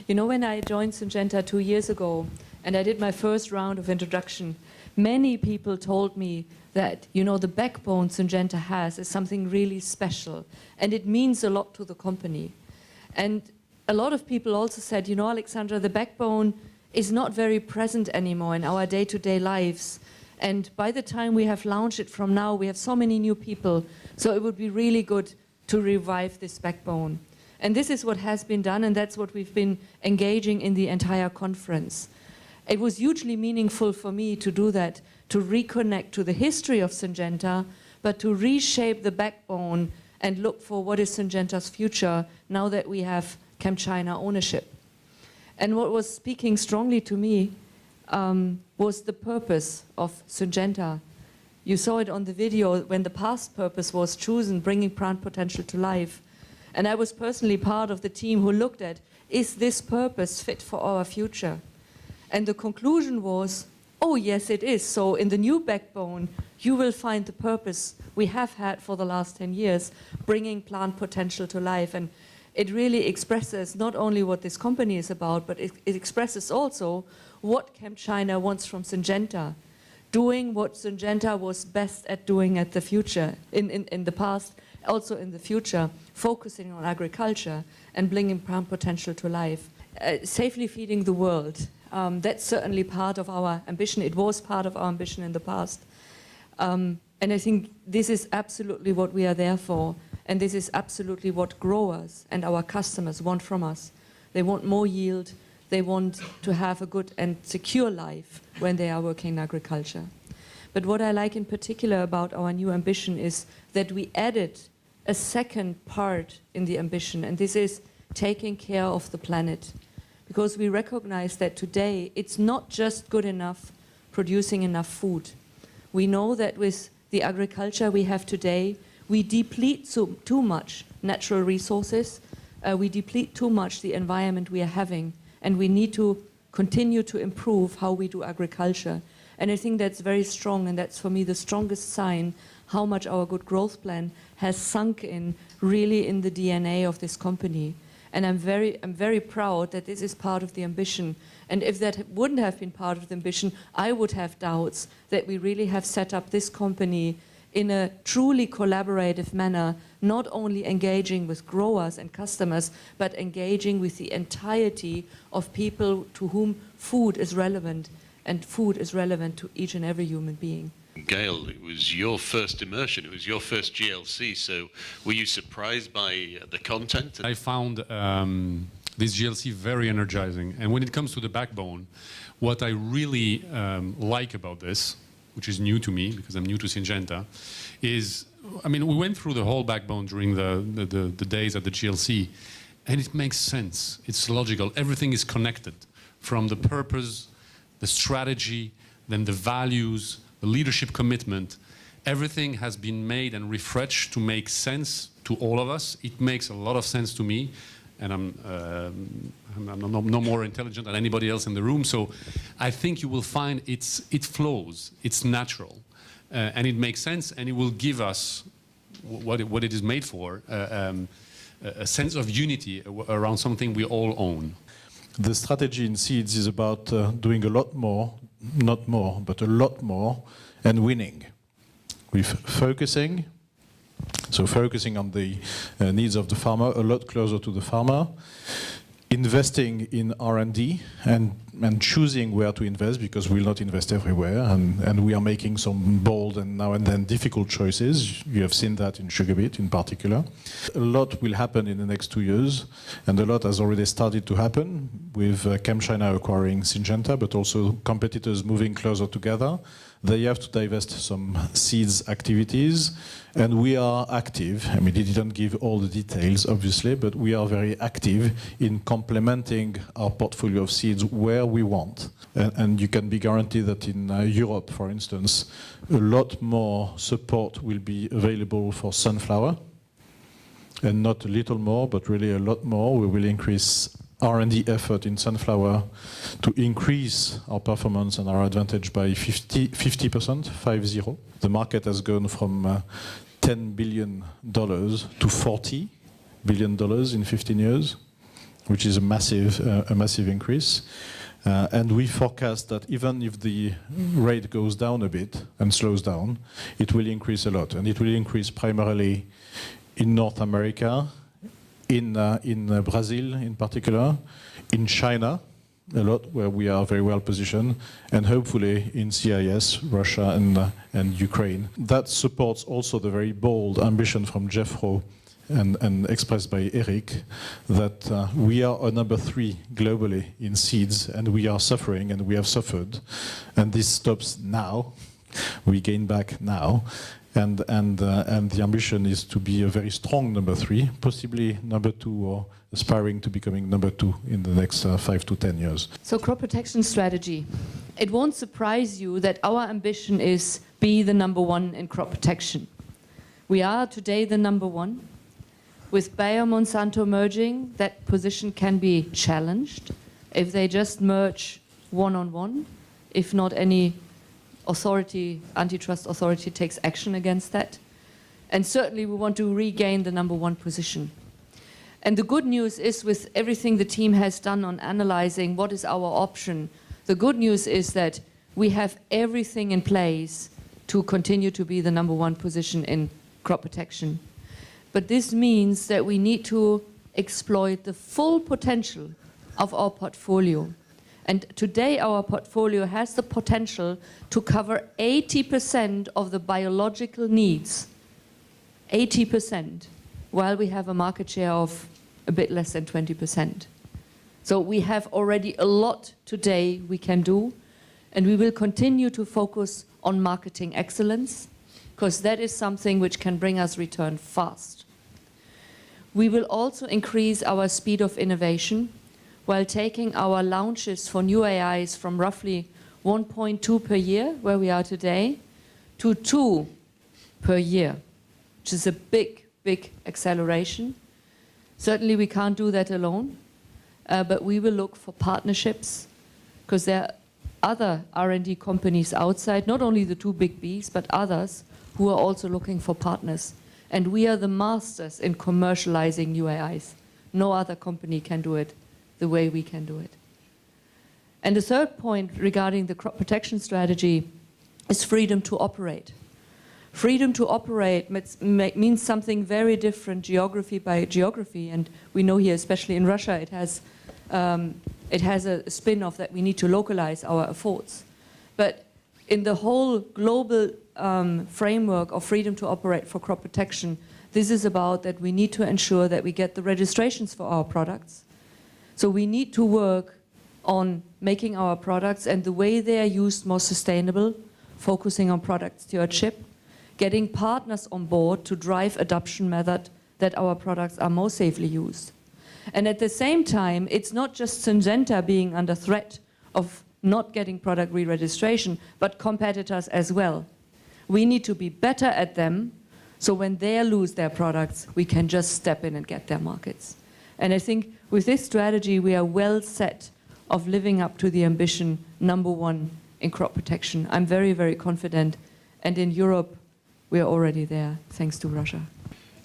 You know, when I joined Syngenta 2 years ago and I did my first round of introduction, many people told me that, you know, the backbone Syngenta has is something really special and it means a lot to the company. And a lot of people also said, you know, Alexandra, the backbone is not very present anymore in our day-to-day lives. And by the time we have launched it from now, we have so many new people. So it would be really good to revive this backbone. And this is what has been done, and that's what we've been engaging in the entire conference. It was hugely meaningful for me to do that, to reconnect to the history of Syngenta, but to reshape the backbone and look for what is Syngenta's future now that we have ChemChina ownership. And what was speaking strongly to me was the purpose of Syngenta. You saw it on the video when the past purpose was chosen, bringing plant potential to life. And I was personally part of the team who looked at, is this purpose fit for our future? And the conclusion was, oh yes it is. So in the new backbone, you will find the purpose we have had for the last 10 years, bringing plant potential to life. And it really expresses not only what this company is about, but it expresses also what ChemChina wants from Syngenta, doing what Syngenta was best at doing at the future, in the past, also in the future, focusing on agriculture and bringing plant potential to life. Safely feeding the world, that's certainly part of our ambition. It was part of our ambition in the past. And I think this is absolutely what we are there for. And this is absolutely what growers and our customers want from us. They want more yield. They want to have a good and secure life when they are working in agriculture. But what I like in particular about our new ambition is that we added a second part in the ambition, and this is taking care of the planet. Because we recognize that today it's not just good enough producing enough food. We know that with the agriculture we have today, we deplete too much natural resources, we deplete too much the environment we are having, and we need to continue to improve how we do agriculture. And I think that's very strong, and that's for me the strongest sign how much our good growth plan has sunk in really in the DNA of this company. And I'm very proud that this is part of the ambition. And if that wouldn't have been part of the ambition, I would have doubts that we really have set up this company in a truly collaborative manner, not only engaging with growers and customers, but engaging with the entirety of people to whom food is relevant, and food is relevant to each and every human being. Gail, it was your first immersion, it was your first GLC, so were you surprised by the content? I found this GLC very energizing, and when it comes to the backbone, what I really like about this, which is new to me because I'm new to Syngenta, is, I mean, we went through the whole backbone during the days at the GLC, and it makes sense, it's logical, everything is connected, from the purpose, the strategy, then the values, the leadership commitment, everything has been made and refreshed to make sense to all of us. It makes a lot of sense to me, and I'm no more intelligent than anybody else in the room, so I think you will find it flows, it's natural, and it makes sense, and it will give us what it is made for, a sense of unity around something we all own. The strategy in seeds is about doing a lot more, not more, but a lot more, and winning. With focusing, so focusing on the needs of the farmer, a lot closer to the farmer, investing in R&D and choosing where to invest, because we'll not invest everywhere, and we are making some bold and now and then difficult choices. You have seen that in sugar beet in particular. A lot will happen in the next 2 years, and a lot has already started to happen with ChemChina acquiring Syngenta, but also competitors moving closer together. They have to divest some seeds activities, and we are active. I mean, they didn't give all the details, obviously, but we are very active in complementing our portfolio of seeds where we want. And you can be guaranteed that in Europe, for instance, a lot more support will be available for sunflower, and not a little more, but really a lot more. We will increase R&D effort in sunflower to increase our performance and our advantage by 50%, 50. The market has gone from $10 billion to $40 billion in 15 years. which is a massive increase. And we forecast that even if the rate goes down a bit and slows down, it will increase a lot. And it will increase primarily in North America, in Brazil in particular, in China a lot, where we are very well positioned, and hopefully in CIS, Russia and Ukraine. That supports also the very bold ambition from Jeff Rowe and expressed by Eric, that we are a number 3 globally in seeds, and we are suffering, and we have suffered, and this stops now. We gain back now, and the ambition is to be a very strong number 3, possibly number 2, or aspiring to becoming number 2 in the next 5 to 10 years. So crop protection strategy. It won't surprise you that our ambition is be the number 1 in crop protection. We are today the number 1. With Bayer Monsanto merging, that position can be challenged if they just merge one-on-one, if not any authority, antitrust authority takes action against that. And certainly we want to regain the number 1 position. And the good news is, with everything the team has done on analyzing what is our option, the good news is that we have everything in place to continue to be the number 1 position in crop protection. But this means that we need to exploit the full potential of our portfolio. And today our portfolio has the potential to cover 80% of the biological needs. 80%, while we have a market share of a bit less than 20%. So we have already a lot today we can do, and we will continue to focus on marketing excellence, because that is something which can bring us return fast. We will also increase our speed of innovation while taking our launches for new AIs from roughly 1.2 per year, where we are today, to 2 per year, which is a big, big acceleration. Certainly we can't do that alone, but we will look for partnerships, because there are other R&D companies outside, not only the 2 big Bs, but others who are also looking for partners. And we are the masters in commercializing new AIs. No other company can do it the way we can do it. And the third point regarding the crop protection strategy is freedom to operate. Freedom to operate means something very different geography by geography, and we know here, especially in Russia, it has a spin-off that we need to localize our efforts. But in the whole global framework of freedom to operate for crop protection, this is about that we need to ensure that we get the registrations for our products. So we need to work on making our products and the way they are used more sustainable, focusing on product stewardship, getting partners on board to drive adoption method that our products are more safely used. And at the same time, it's not just Syngenta being under threat of not getting product re-registration, but competitors as well. We need to be better at them, so when they lose their products, we can just step in and get their markets. And I think with this strategy, we are well set of living up to the ambition number 1 in crop protection. I'm very, very confident. And in Europe, we are already there, thanks to Russia.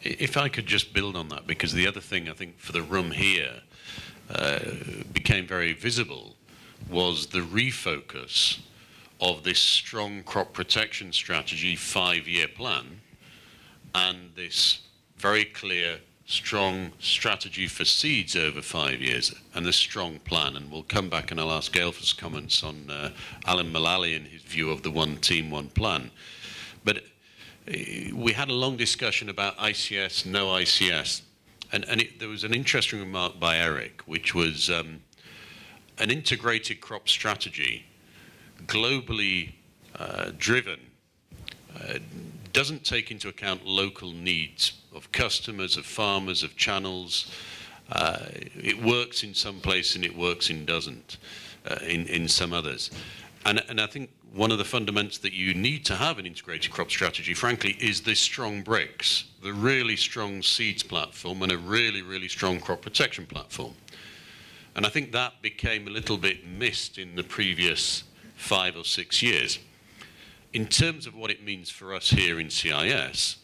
If I could just build on that, because the other thing I think for the room here became very visible was the refocus of this strong crop protection strategy 5-year plan and this very clear, strong strategy for seeds over 5 years and the strong plan. And we'll come back and I'll ask Gail for comments on Alan Mullally and his view of the one team, one plan. But we had a long discussion about ICS, no ICS. And there was an interesting remark by Eric, which was an integrated crop strategy, globally driven, doesn't take into account local needs of customers, of farmers, of channels. It works in some places and it works in doesn't, in some others. And I think one of the fundamentals that you need to have an integrated crop strategy, frankly, is this strong bricks, the really strong seeds platform and a really, really strong crop protection platform. And I think that became a little bit missed in the previous 5 or 6 years. In terms of what it means for us here in CIS,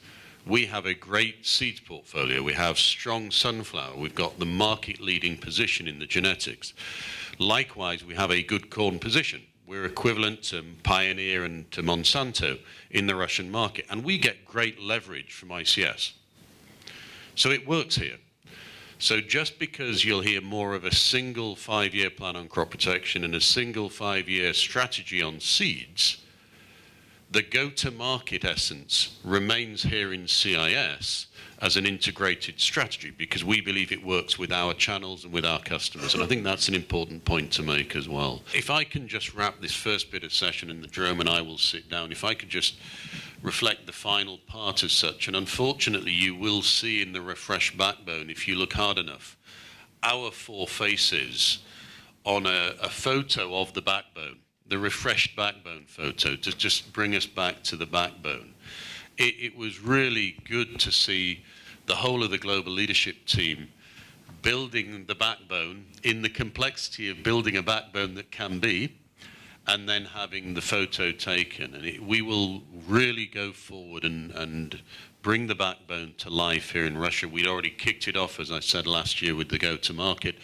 We have a great seed portfolio. We have strong sunflower. We've got the market-leading position in the genetics. Likewise, we have a good corn position. We're equivalent to Pioneer and to Monsanto in the Russian market, and we get great leverage from ICS. So it works here. So just because you'll hear more of a single 5-year plan on crop protection and a single 5-year strategy on seeds, the go-to-market essence remains here in CIS as an integrated strategy because we believe it works with our channels and with our customers. And I think that's an important point to make as well. If I can just wrap this first bit of session, and the Jerome and I will sit down, if I could just reflect the final part as such, and unfortunately you will see in the refreshed backbone, if you look hard enough, our 4 faces on a photo of the backbone, the refreshed backbone photo, to just bring us back to the backbone. It was really good to see the whole of the global leadership team building the backbone in the complexity of building a backbone that can be, and then having the photo taken. And we will really go forward and bring the backbone to life here in Russia. We'd already kicked it off, as I said, last year with the go-to-market,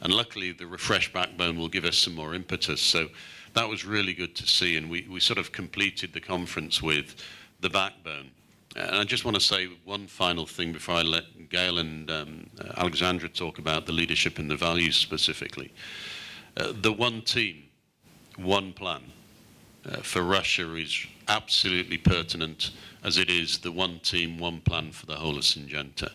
and luckily the refreshed backbone will give us some more impetus. So that was really good to see, and we sort of completed the conference with the backbone. And I just want to say one final thing before I let Gail and Alexandra talk about the leadership and the values specifically. The one team, one plan for Russia is absolutely pertinent as it is the one team, one plan for the whole of Syngenta.